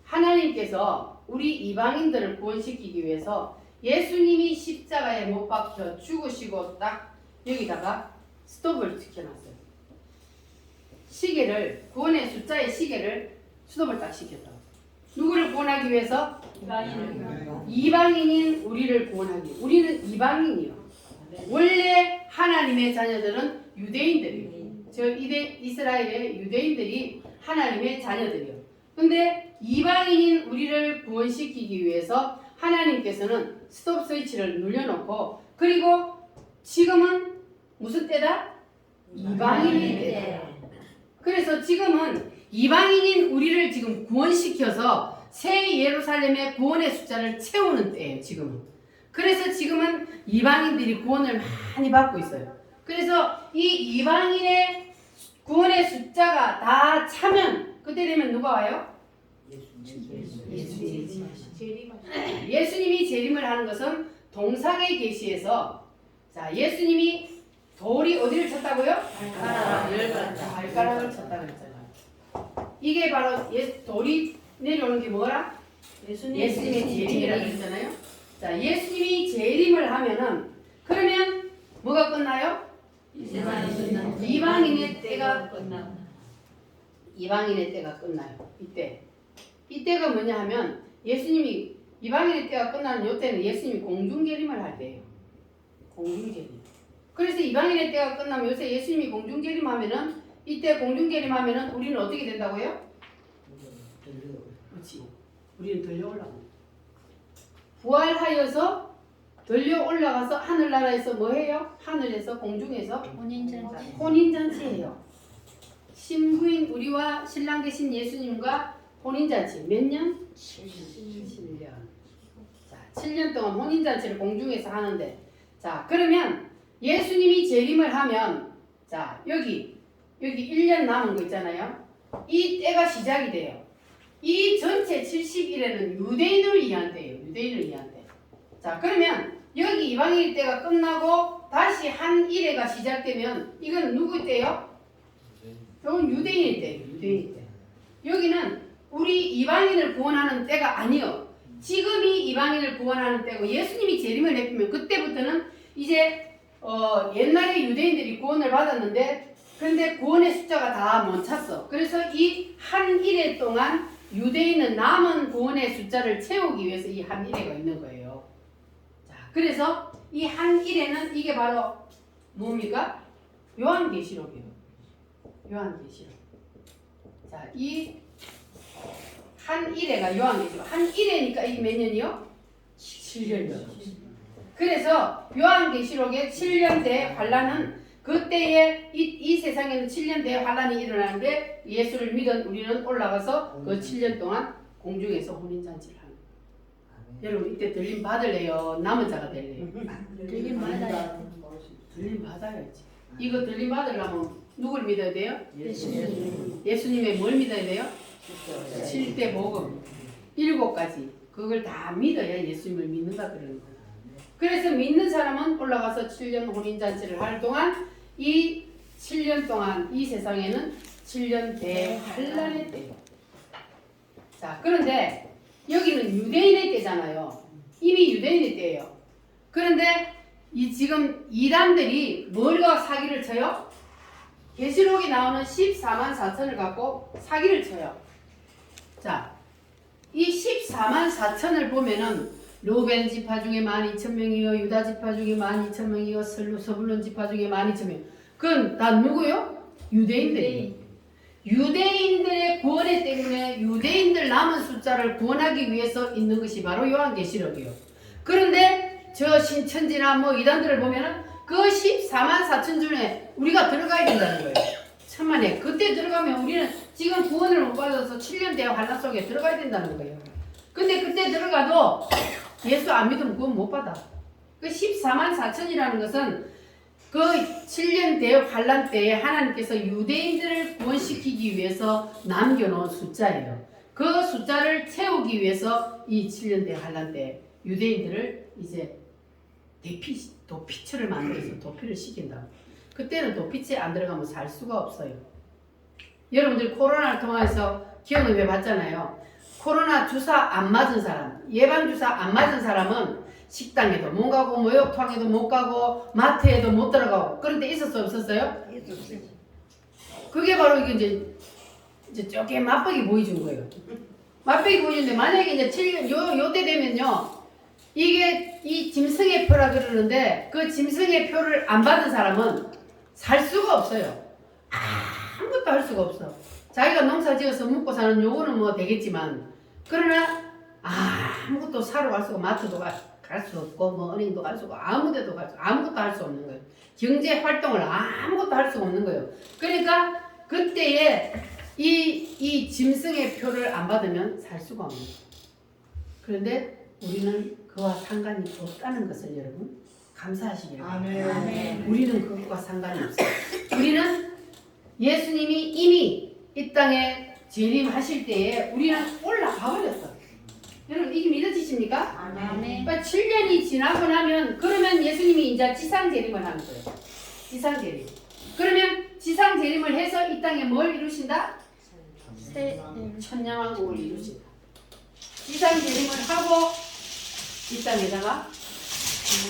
하나님께서 우리 이방인들을 구원시키기 위해서 예수님이 십자가에 못 박혀 죽으시고 딱 여기다가 스톱을 시켜놨어요. 시계를, 구원의 숫자의 시계를 스톱을 딱 시켰다고. 누구를 구원하기 위해서? 이방인인 우리를 구원하기. 우리는 이방인이요. 원래 하나님의 자녀들은 유대인들이에요. 저 이스라엘의 유대인들이 하나님의 자녀들이요. 근데 이방인인 우리를 구원시키기 위해서 하나님께서는 스톱 스위치를 눌려놓고 그리고 지금은 무슨 때다? 이방인의 때다. 그래서 지금은 이방인인 우리를 지금 구원시켜서 새 예루살렘의 구원의 숫자를 채우는 때예요. 지금은. 그래서 지금은 이방인들이 구원을 많이 받고 있어요. 그래서 이 이방인의 구원의 숫자가 다 차면 그때 되면 누가 와요? 예수님이 재림을 하는 것은 동상의 계시에서 자, 예수님이 돌이 어디를 쳤다고요? 발가락을 쳤다 그랬잖아요. 이게 바로 돌이 내려오는 게 뭐라? 예수님의 재림이라고 했잖아요. 자, 예수님이 재림을 하면은 그러면 뭐가 끝나요? 이방인의 때가 끝나요. 이방인의 때가 끝나요. 이때가 뭐냐 하면 예수님이 이방인의 때가 끝나는 이때는 예수님이 공중재림을 할 때예요. 공중재림. 그래서 이방인의 때가 끝나면 요새 예수님이 공중재림하면은 이때 공중재림하면은 우리는 어떻게 된다고요? 그렇지. 우리는 들려 올라갑니다. 부활하여서 들려 올라가서 하늘나라에서 뭐 해요? 하늘에서 공중에서 혼인잔치해요. 신부인 우리와 신랑 되신 예수님과 혼인잔치 몇 년? 7년. 자, 7년 동안 혼인잔치를 공중에서 하는데 자, 그러면 예수님이 재림을 하면 자, 여기 1년 남은 거 있잖아요. 이 때가 시작이 돼요. 이 전체 70일에는 유대인을 위한 때예요. 유대인을 위한 때. 자, 그러면 여기 이방인일 때가 끝나고 다시 한 일회가 시작되면 이건 누구 때요? 이건 유대인일 때예요. 유대인일 때. 여기는 우리 이방인을 구원하는 때가 아니요. 지금이 이방인을 구원하는 때고 예수님이 재림을 내피면 그때부터는 이제 옛날에 유대인들이 구원을 받았는데 근데 구원의 숫자가 다 못 찼어. 그래서 이 한 일회 동안 유대인은 남은 구원의 숫자를 채우기 위해서 이 한 일회가 있는 거예요. 자, 그래서 이 한 일회는 이게 바로 뭡니까? 요한계시록이에요. 요한계시록. 자, 이 한 일회가 요한계시록. 한 일회니까 이게 몇 년이요? 7년이요. 그래서 요한계시록의 7년 대 환란은 그때에 이 세상에는 7년 대 환란이 일어나는데 예수를 믿은 우리는 올라가서 그 7년 동안 공중에서 혼인잔치를 하는 거예요. 여러분 이때 들림 받을래요? 남은 자가 될래요? 들림 받아요. 들림 받아야지. 이거 들림 받으려면 누굴 믿어야 돼요? 예수님. 예수님의 뭘 믿어야 돼요? 7대 복음 7가지 그걸 다 믿어야 예수님을 믿는다 그러는 거예요. 그래서 믿는 사람은 올라가서 7년 혼인잔치를 할 동안 이 7년 동안 이 세상에는 7년 대환란의 때예요. 자, 그런데 여기는 유대인의 때잖아요. 이미 유대인의 때예요. 그런데 이 지금 이단들이 뭘과 사기를 쳐요? 계시록에 나오는 14만 4천을 갖고 사기를 쳐요. 자, 이 14만 4천을 보면은 로벤 지파 중에 12,000명이요, 유다 지파 중에 12,000명이요, 서불론 지파 중에 12,000명. 그건 다 누구요? 유대인들이에요. 유대인들의 구원에 때문에 유대인들 남은 숫자를 구원하기 위해서 있는 것이 바로 요한계시록이요. 그런데 저 신천지나 뭐 이단들을 보면은 그 14만 4천 중에 우리가 들어가야 된다는 거예요. 천만에 그때 들어가면 우리는 지금 구원을 못 받아서 7년 대의 환란 속에 들어가야 된다는 거예요. 근데 그때 들어가도 예수 안 믿으면 구원 못 받아. 그 14만 4천이라는 것은 그 7년 대 환란 때에 하나님께서 유대인들을 구원시키기 위해서 남겨놓은 숫자예요. 그 숫자를 채우기 위해서 이 7년 대 환란 때 유대인들을 이제 도피처를 만들어서 도피를 시킨다. 그때는 도피처에 안 들어가면 살 수가 없어요. 여러분들 코로나를 통해서 기억을 왜 받잖아요. 코로나 주사 안 맞은 사람, 예방 주사 안 맞은 사람은 식당에도 못 가고 목욕탕에도 못 가고 마트에도 못 들어가고 그런 데 있었어요, 없었어요? 그게 바로 이게 이제 쪼개 맛보기 보여준 거예요. 맛보기 보여주는데 만약에 이제 7년 요때 되면요, 이게 이 짐승의 표라 그러는데 그 짐승의 표를 안 받은 사람은 살 수가 없어요. 아무것도 할 수가 없어. 자기가 농사 지어서 먹고 사는 요거는 뭐 되겠지만 그러나 아무것도 사러 갈 수가 마트도 갈 수 없고 뭐 은행도 갈 수 없고 아무 데도 갈 수 아무것도 할 수 없는 거예요. 경제 활동을 아무것도 할 수가 없는 거예요. 그러니까 그때에 이 짐승의 표를 안 받으면 살 수가 없는 거예요. 그런데 우리는 그와 상관이 없다는 것을 여러분 감사하시길 바랍니다. 아멘. 우리는 그것과 상관이 없어요. 우리는 예수님이 이미 이 땅에 재림하실 때에 우리는 올라가 버렸어. 여러분 이게 믿어지십니까? 아멘. 그러니까 7년이 지나고 나면 그러면 예수님이 이제 지상 재림을 하는 거예요. 지상 재림. 그러면 지상 재림을 해서 이 땅에 뭘 이루신다? 천년왕국을 이루신다. 지상 재림을 하고 이 땅에다가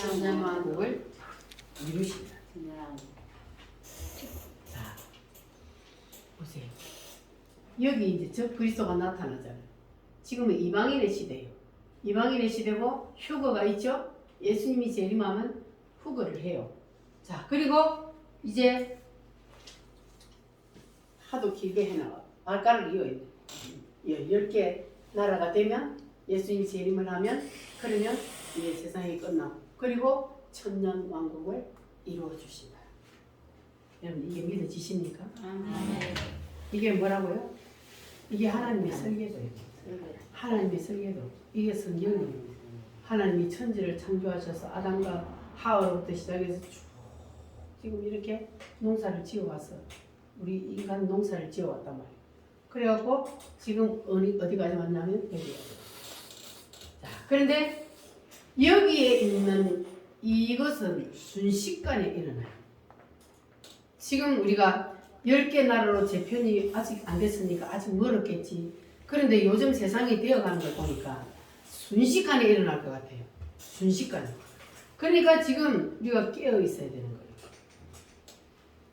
천년왕국을 이루신다. 자, 보세요. 여기 이제 저 그리스도가 나타나잖아요. 지금은 이방인의 시대예요. 이방인의 시대고 휴거가 있죠. 예수님이 재림하면 휴거를 해요. 자, 그리고 이제 하도 길게 해나가 발가락을 이어야 돼. 10개 나라가 되면 예수님이 재림을 하면 그러면 이제 세상이 끝나고 그리고 천년 왕국을 이루어 주신다. 여러분 이게 믿어지십니까? 이게 뭐라고요? 이게 하나님의 설계도예요. 하나님의 설계도. 이게 성경이에요. 하나님이 천지를 창조하셔서 아담과 하와로부터 시작해서 쭉 지금 이렇게 농사를 지어왔어. 우리 인간 농사를 지어왔단 말이에요. 그래갖고 지금 어디까지 왔냐면 여기. 자, 그런데 여기에 있는 이것은 순식간에 일어나요. 지금 우리가 10개 나라로 재편이 아직 안 됐으니까 아직 멀었겠지. 그런데 요즘 세상이 되어가는 걸 보니까 순식간에 일어날 것 같아요. 순식간에. 그러니까 지금 우리가 깨어 있어야 되는 거예요.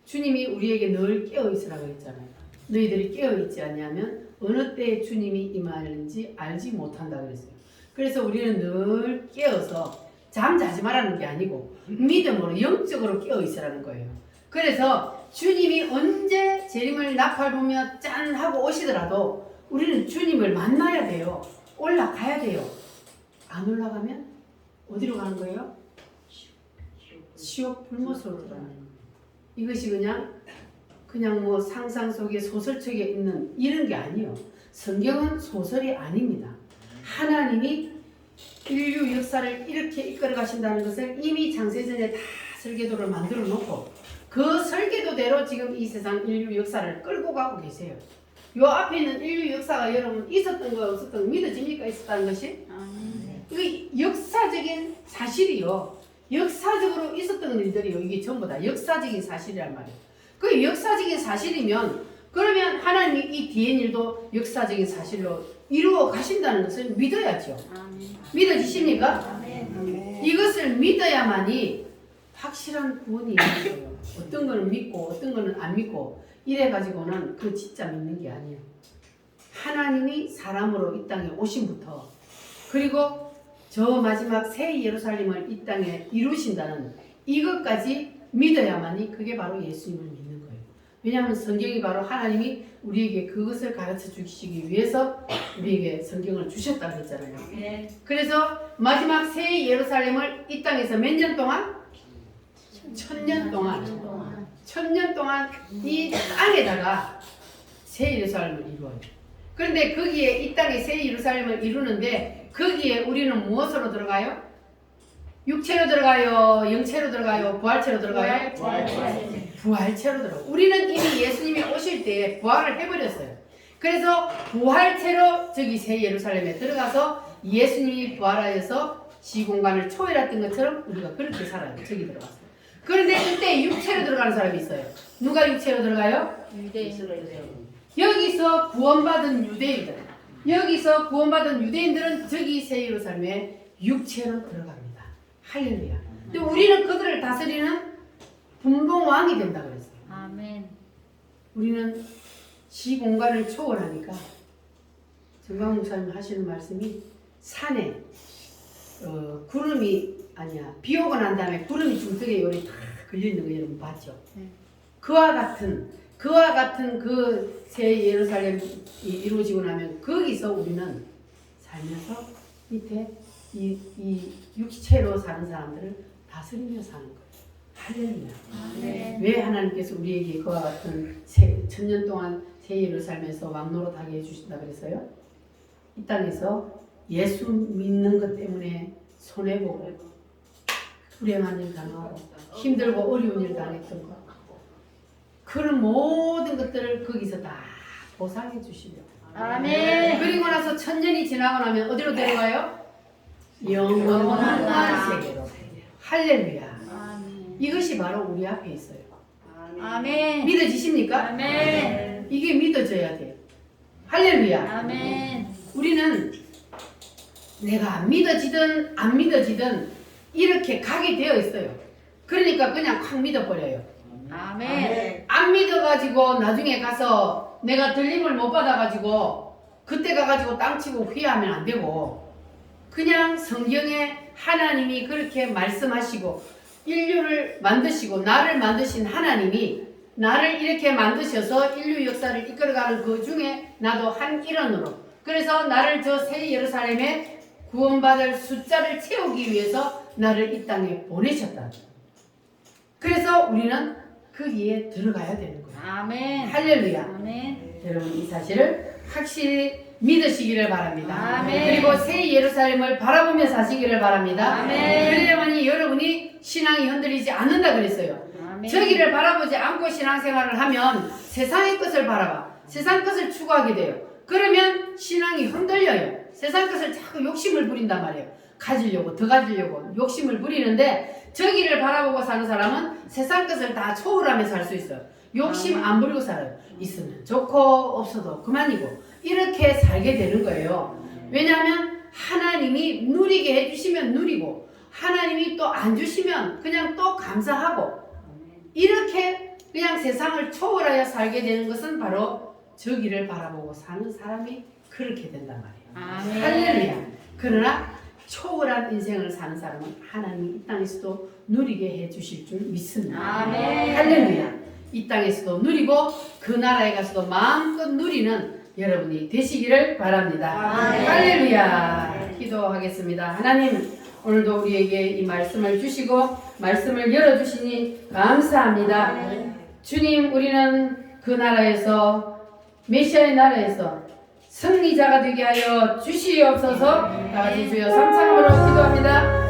주님이 우리에게 늘 깨어 있으라고 했잖아요. 너희들이 깨어 있지 않냐면 어느 때 주님이 임하는지 알지 못한다 그랬어요. 그래서 우리는 늘 깨어서 잠자지 말라는 게 아니고 믿음으로 영적으로 깨어 있으라는 거예요. 그래서 주님이 언제 재림을 나팔보며 짠 하고 오시더라도 우리는 주님을 만나야 돼요. 올라가야 돼요. 안 올라가면 어디로 가는 거예요? 지옥 불못으로 가는 거예요. 이것이 그냥 뭐 상상 속에 소설책에 있는 이런 게 아니에요. 성경은 소설이 아닙니다. 하나님이 인류 역사를 이렇게 이끌어 가신다는 것을 이미 창세전에 다 설계도를 만들어 놓고 그 설계도대로 지금 이 세상 인류 역사를 끌고 가고 계세요. 요 앞에 있는 인류 역사가 여러분 있었던 거 없었던 거 믿어집니까? 있었다는 것이? 이게 역사적인 사실이요. 역사적으로 있었던 일들이요. 이게 전부 다 역사적인 사실이란 말이에요. 그 역사적인 사실이면 그러면 하나님이 이 뒤에 일도 역사적인 사실로 이루어 가신다는 것을 믿어야죠. 믿어지십니까? 이것을 믿어야만이 확실한 구원이 있는 거예요. 어떤 거는 믿고 어떤 거는 안 믿고 이래 가지고는 그 진짜 믿는 게 아니에요. 하나님이 사람으로 이 땅에 오신부터 그리고 저 마지막 새 예루살렘을 이 땅에 이루신다는 이것까지 믿어야만이 그게 바로 예수님을 믿는 거예요. 왜냐하면 성경이 바로 하나님이 우리에게 그것을 가르쳐 주시기 위해서 우리에게 성경을 주셨다고 했잖아요. 그래서 마지막 새 예루살렘을 이 땅에서 몇 년 동안? 1000년 동안 1000년 동안 이 땅에다가 새 예루살렘을 이루어요. 그런데 거기에 이 땅에 새 예루살렘을 이루는데 거기에 우리는 무엇으로 들어가요? 육체로 들어가요? 영체로 들어가요? 부활체로 들어가요? 부활체로 들어가요. 우리는 이미 예수님이 오실 때 부활을 해버렸어요. 그래서 부활체로 저기 새 예루살렘에 들어가서 예수님이 부활하여서 시공간을 초월했던 것처럼 우리가 그렇게 살아요. 저기 들어갔어요. 그런데 그때 육체로 들어가는 사람이 있어요. 누가 육체로 들어가요? 여기서 구원받은 유대인들. 여기서 구원받은 유대인들은 저기 새 예루살렘에 육체로 들어갑니다. 할렐루야. 근데 우리는 그들을 다스리는 분봉왕이 된다 그랬어요. 아멘. 우리는 시공간을 초월하니까 정강 목사님 하시는 말씀이 산에 구름이 아니야 비 오고 난 다음에 구름이 중턱에 요리 다 걸리는 거 여러분 봤죠? 그와 같은 그 새 예루살렘이 이루어지고 나면 거기서 우리는 살면서 밑에 이 육체로 사는 사람들을 다스리며 사는 거예요. 할렐루야. 왜 하나님께서 우리에게 그와 같은 1000년 동안 새 예루살렘에서 왕노릇하게 해주신다 그랬어요? 이 땅에서 예수 믿는 것 때문에 손해보고 불행한 일 당하고 힘들고 어려운 일 당했던 거 그런 모든 것들을 거기서 다 보상해 주시려고. 아멘. 그리고 나서 1000년이 지나고 나면 어디로 들어가요? 영원한 세계로. 할렐루야. 아멘. 이것이 바로 우리 앞에 있어요. 아멘. 믿어지십니까? 아멘. 이게 믿어져야 돼요. 할렐루야. 아멘. 우리는 내가 믿어지든 안 믿어지든 이렇게 가게 되어 있어요. 그러니까 그냥 확 믿어버려요. 아멘. 안 믿어가지고 나중에 가서 내가 들림을 못 받아가지고 그때 가가지고 땅치고 후회하면 안 되고 그냥 성경에 하나님이 그렇게 말씀하시고 인류를 만드시고 나를 만드신 하나님이 나를 이렇게 만드셔서 인류 역사를 이끌어가는 그 중에 나도 한 일원으로 그래서 나를 저 새 예루살렘에 구원받을 숫자를 채우기 위해서 나를 이 땅에 보내셨다. 그래서 우리는 거기에 들어가야 되는 거예요. 아멘. 할렐루야. 아멘. 여러분 이 사실을 확실히 믿으시기를 바랍니다. 아멘. 그리고 새 예루살렘을 바라보며 사시기를 바랍니다. 아멘. 그래야만이 여러분이 신앙이 흔들리지 않는다 그랬어요. 아멘. 저기를 바라보지 않고 신앙생활을 하면 세상의 것을 바라봐. 세상 것을 추구하게 돼요. 그러면 신앙이 흔들려요. 세상 것을 자꾸 욕심을 부린단 말이에요. 가지려고 더 가지려고 욕심을 부리는데 저기를 바라보고 사는 사람은 세상 것을 다 초월하며 살 수 있어요. 욕심 안 부리고 살아요. 있으면 좋고 없어도 그만이고 이렇게 살게 되는 거예요. 왜냐하면 하나님이 누리게 해주시면 누리고 하나님이 또 안 주시면 그냥 또 감사하고 이렇게 그냥 세상을 초월하여 살게 되는 것은 바로 저기를 바라보고 사는 사람이 그렇게 된단 말이에요. 할렐루야. 그러나 초월한 인생을 사는 사람은 하나님이 이 땅에서도 누리게 해주실 줄 믿습니다. 할렐루야. 이 땅에서도 누리고 그 나라에 가서도 마음껏 누리는 여러분이 되시기를 바랍니다. 할렐루야. 기도하겠습니다. 하나님 오늘도 우리에게 이 말씀을 주시고 말씀을 열어주시니 감사합니다. 주님 우리는 그 나라에서 메시아의 나라에서 승리자가 되게 하여 주시옵소서. 다같이 주여 삼창으로 기도합니다.